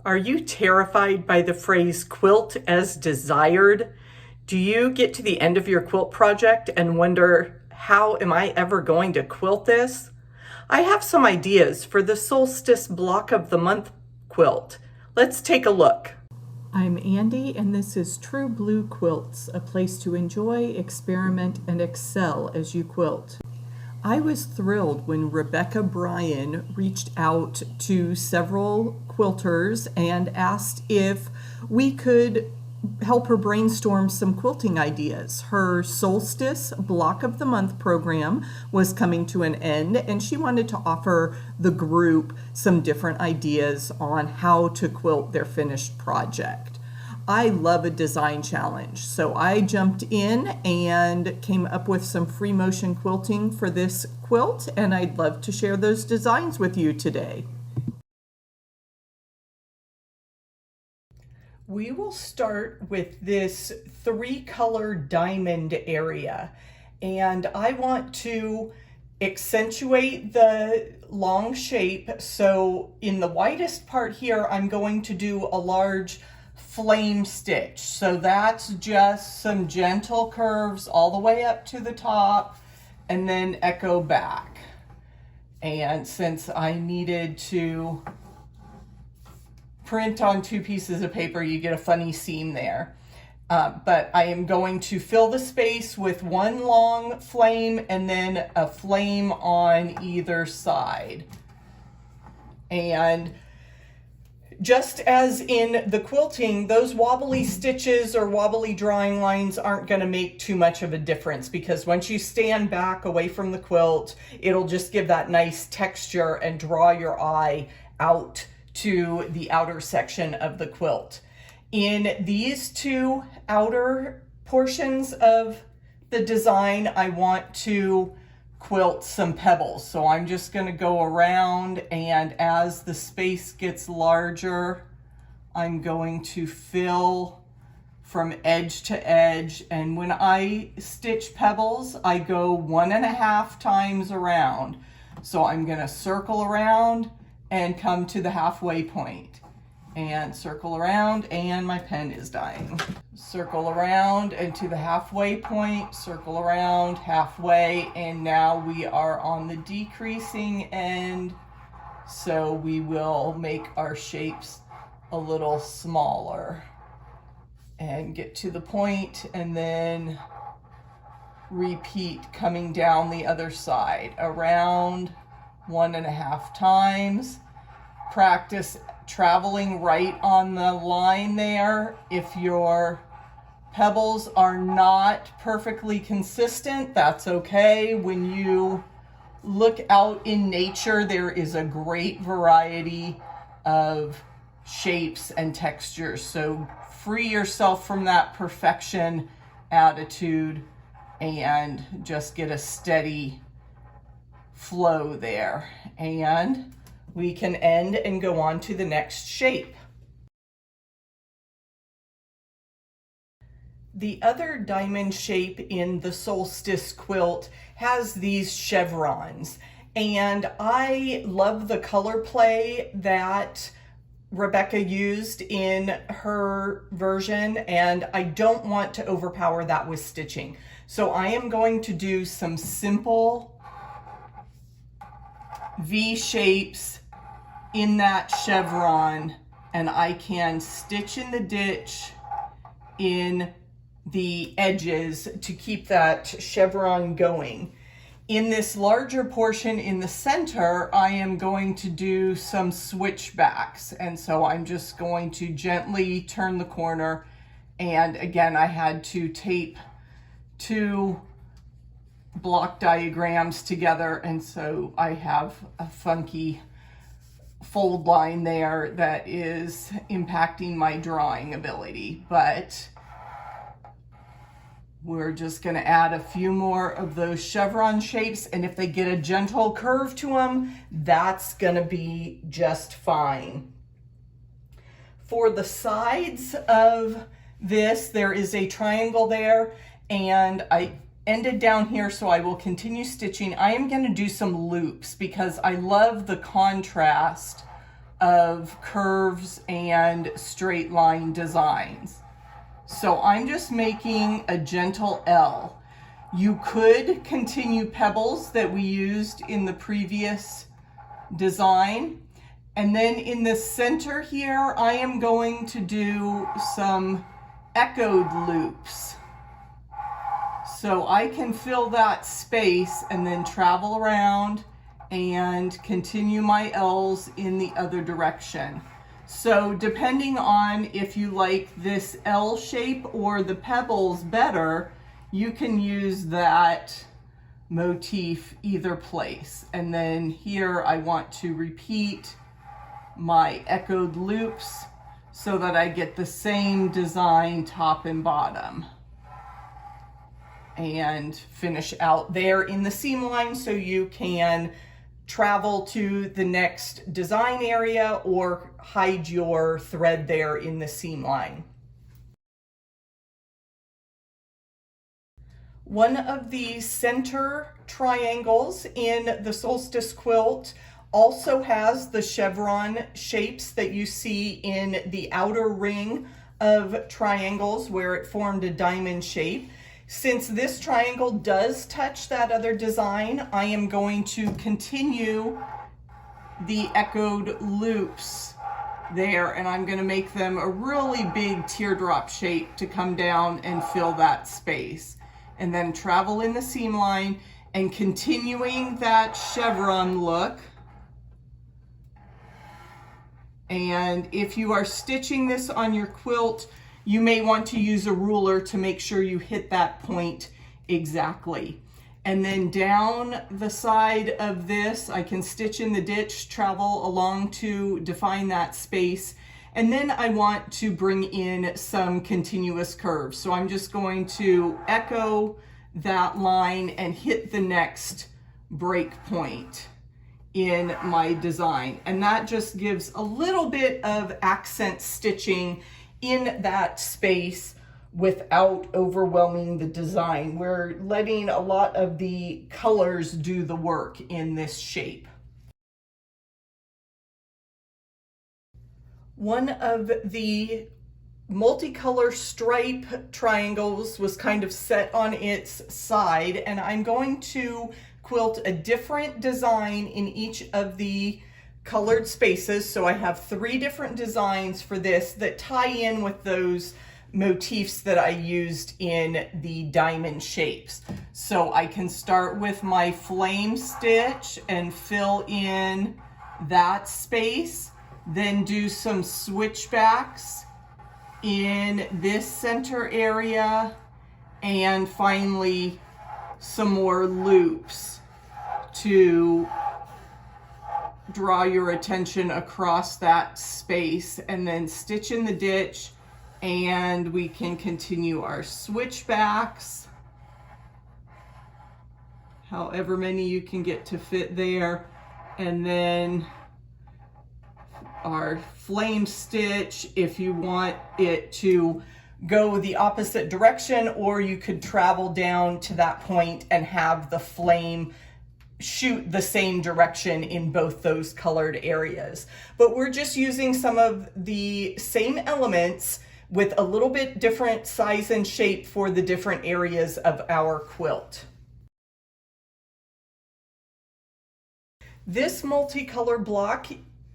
Are you terrified by the phrase quilt as desired? Do you get to the end of your quilt project and wonder, how am I ever going to quilt this? I have some ideas for the Solstice block of the month quilt. Let's take a look. I'm Andy, and this is True Blue Quilts, a place to enjoy, experiment, and excel as you quilt. I was thrilled when Rebecca Bryan reached out to several quilters and asked if we could help her brainstorm some quilting ideas. Her Solstice Block of the Month program was coming to an end, and she wanted to offer the group some different ideas on how to quilt their finished project. I love a design challenge, so I jumped in and came up with some free motion quilting for this quilt, and I'd love to share those designs with you today. We will start with this 3-color diamond area, and I want to accentuate the long shape. So in the widest part here, I'm going to do a large flame stitch. So that's just some gentle curves all the way up to the top and then echo back. And since I needed to print on 2 pieces of paper, you get a funny seam there. But I am going to fill the space with one long flame and then a flame on either side. And just as in the quilting, those wobbly stitches or wobbly drawing lines aren't going to make too much of a difference, because once you stand back away from the quilt, it'll just give that nice texture and draw your eye out to the outer section of the quilt. In these 2 outer portions of the design, I want to quilt some pebbles. So I'm just going to go around, and as the space gets larger, I'm going to fill from edge to edge. And when I stitch pebbles, I go 1.5 times around. So I'm going to circle around and come to the halfway point, and circle around, and my pen is dying. Circle around and to the halfway point, circle around halfway, and now we are on the decreasing end, so we will make our shapes a little smaller and get to the point, and then repeat coming down the other side around 1.5 times. Practice traveling right on the line there. If your pebbles are not perfectly consistent, that's okay. When you look out in nature, there is a great variety of shapes and textures. So free yourself from that perfection attitude and just get a steady flow there. And we can end and go on to the next shape. The other diamond shape in the Solstice quilt has these chevrons, and I love the color play that Rebecca used in her version, and I don't want to overpower that with stitching. So I am going to do some simple V shapes in that chevron, and I can stitch in the ditch in the edges to keep that chevron going. In this larger portion in the center, I am going to do some switchbacks, and so I'm just going to gently turn the corner, and again I had to tape 2 block diagrams together, and so I have a funky fold line there that is impacting my drawing ability, but we're just going to add a few more of those chevron shapes, and if they get a gentle curve to them, that's going to be just fine. For the sides of this, there is a triangle there, and I ended down here, so I will continue stitching. I am going to do some loops because I love the contrast of curves and straight line designs. So I'm just making a gentle L. You could continue pebbles that we used in the previous design. And then in the center here, I am going to do some echoed loops. So I can fill that space and then travel around and continue my L's in the other direction. So depending on if you like this L shape or the pebbles better, you can use that motif either place. And then here I want to repeat my echoed loops so that I get the same design top and bottom. And finish out there in the seam line so you can travel to the next design area or hide your thread there in the seam line. One of the center triangles in the Solstice quilt also has the chevron shapes that you see in the outer ring of triangles where it formed a diamond shape. Since this triangle does touch that other design, I am going to continue the echoed loops there, and I'm going to make them a really big teardrop shape to come down and fill that space. And then travel in the seam line and continuing that chevron look. And if you are stitching this on your quilt, you may want to use a ruler to make sure you hit that point exactly. And then down the side of this, I can stitch in the ditch, travel along to define that space. And then I want to bring in some continuous curves. So I'm just going to echo that line and hit the next break point in my design. And that just gives a little bit of accent stitching in that space without overwhelming the design. We're letting a lot of the colors do the work in this shape. One of the multicolor stripe triangles was kind of set on its side, and I'm going to quilt a different design in each of the colored spaces. So I have 3 different designs for this that tie in with those motifs that I used in the diamond shapes. So I can start with my flame stitch and fill in that space, then do some switchbacks in this center area, and finally some more loops to draw your attention across that space, and then stitch in the ditch, and we can continue our switchbacks, however many you can get to fit there, and then our flame stitch if you want it to go the opposite direction, or you could travel down to that point and have the flame shoot the same direction in both those colored areas. But we're just using some of the same elements with a little bit different size and shape for the different areas of our quilt. This multicolor block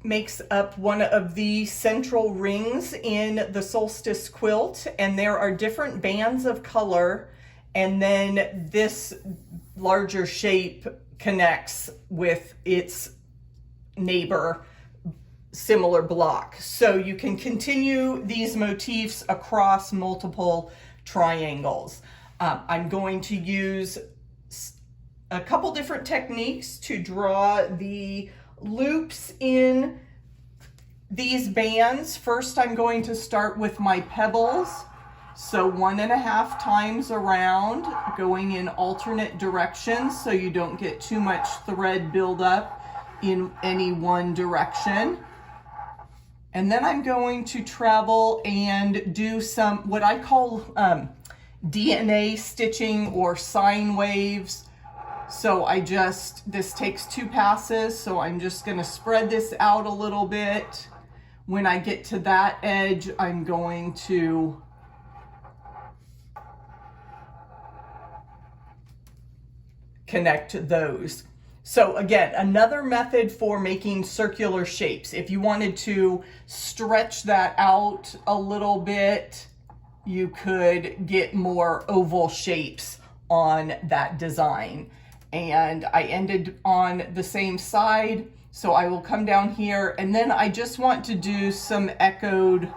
makes up one of the central rings in the Solstice quilt, and there are different bands of color, and then this larger shape connects with its neighbor similar block. So you can continue these motifs across multiple triangles. I'm going to use a couple different techniques to draw the loops in these bands. First, I'm going to start with my pebbles. So 1.5 times around, going in alternate directions so you don't get too much thread buildup in any one direction. And then I'm going to travel and do some what I call DNA stitching or sine waves. So this takes 2 passes, so I'm just gonna spread this out a little bit. When I get to that edge, I'm going to connect those. So again, another method for making circular shapes. If you wanted to stretch that out a little bit, you could get more oval shapes on that design. And I ended on the same side, so I will come down here, and then I just want to do some echoed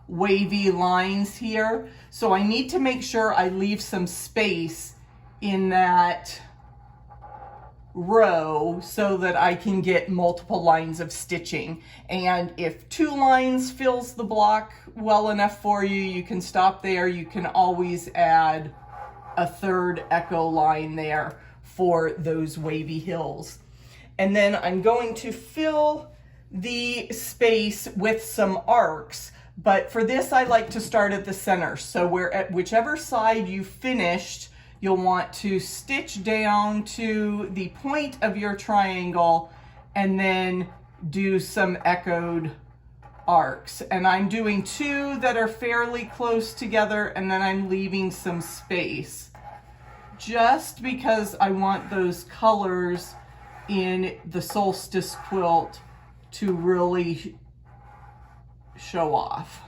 wavy lines here. So I need to make sure I leave some space in that row so that I can get multiple lines of stitching. And if 2 lines fills the block well enough for you, you can stop there. You can always add a 3rd echo line there for those wavy hills. And then I'm going to fill the space with some arcs, but for this I like to start at the center. So whichever side you finished, you'll want to stitch down to the point of your triangle and then do some echoed arcs. And I'm doing 2 that are fairly close together, and then I'm leaving some space just because I want those colors in the Solstice quilt to really show off.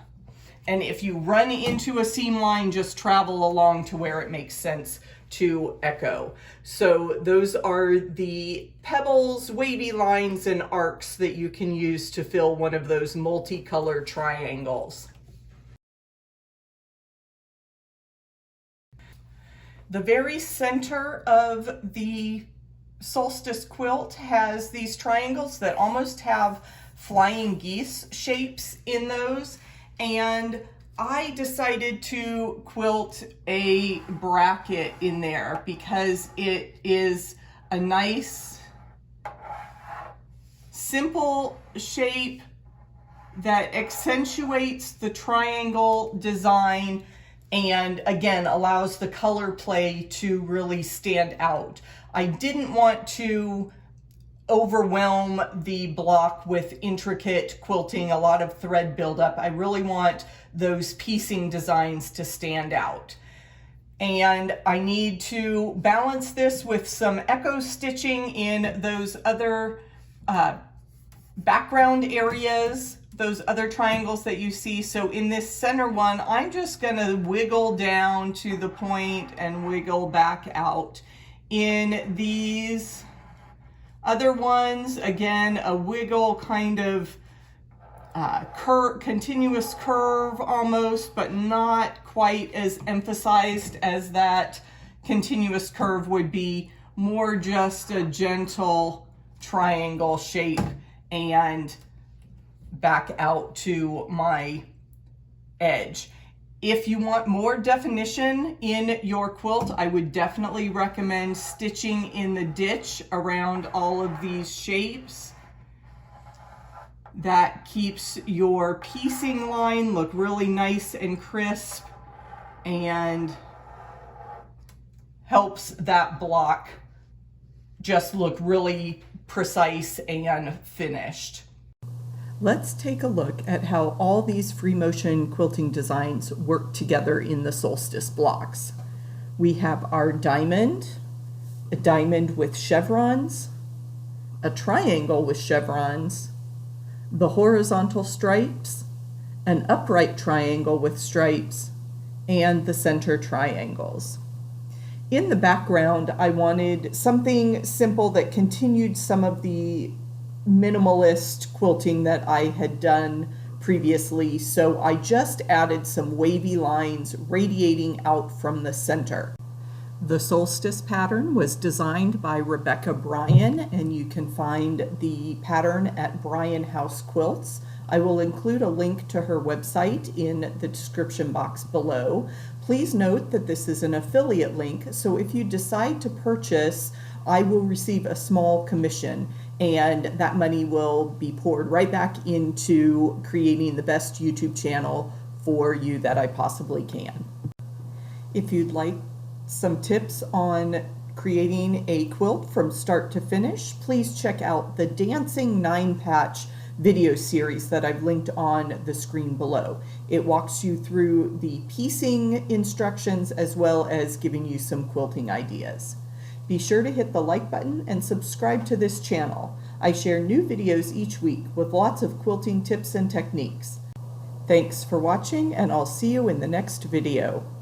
And if you run into a seam line, just travel along to where it makes sense to echo. So those are the pebbles, wavy lines, and arcs that you can use to fill one of those multicolored triangles. The very center of the Solstice quilt has these triangles that almost have flying geese shapes in those. And I decided to quilt a bracket in there because it is a nice, simple shape that accentuates the triangle design and again allows the color play to really stand out. I didn't want to overwhelm the block with intricate quilting, a lot of thread buildup. I really want those piecing designs to stand out. And I need to balance this with some echo stitching in those other background areas, those other triangles that you see. So in this center one, I'm just gonna wiggle down to the point and wiggle back out. In these other ones, again, a wiggle, kind of continuous curve almost, but not quite as emphasized as that continuous curve would be. More just a gentle triangle shape and back out to my edge. If you want more definition in your quilt, I would definitely recommend stitching in the ditch around all of these shapes. That keeps your piecing line look really nice and crisp and helps that block just look really precise and finished. Let's take a look at how all these free motion quilting designs work together in the Solstice blocks. We have our diamond, a diamond with chevrons, a triangle with chevrons, the horizontal stripes, an upright triangle with stripes, and the center triangles. In the background, I wanted something simple that continued some of the minimalist quilting that I had done previously, so I just added some wavy lines radiating out from the center. The Solstice pattern was designed by Rebecca Bryan, and you can find the pattern at Bryan House Quilts. I will include a link to her website in the description box below. Please note that this is an affiliate link, so if you decide to purchase, I will receive a small commission, and that money will be poured right back into creating the best YouTube channel for you that I possibly can. If you'd like some tips on creating a quilt from start to finish, please check out the Dancing 9-Patch video series that I've linked on the screen below. It walks you through the piecing instructions as well as giving you some quilting ideas. Be sure to hit the like button and subscribe to this channel. I share new videos each week with lots of quilting tips and techniques. Thanks for watching, and I'll see you in the next video.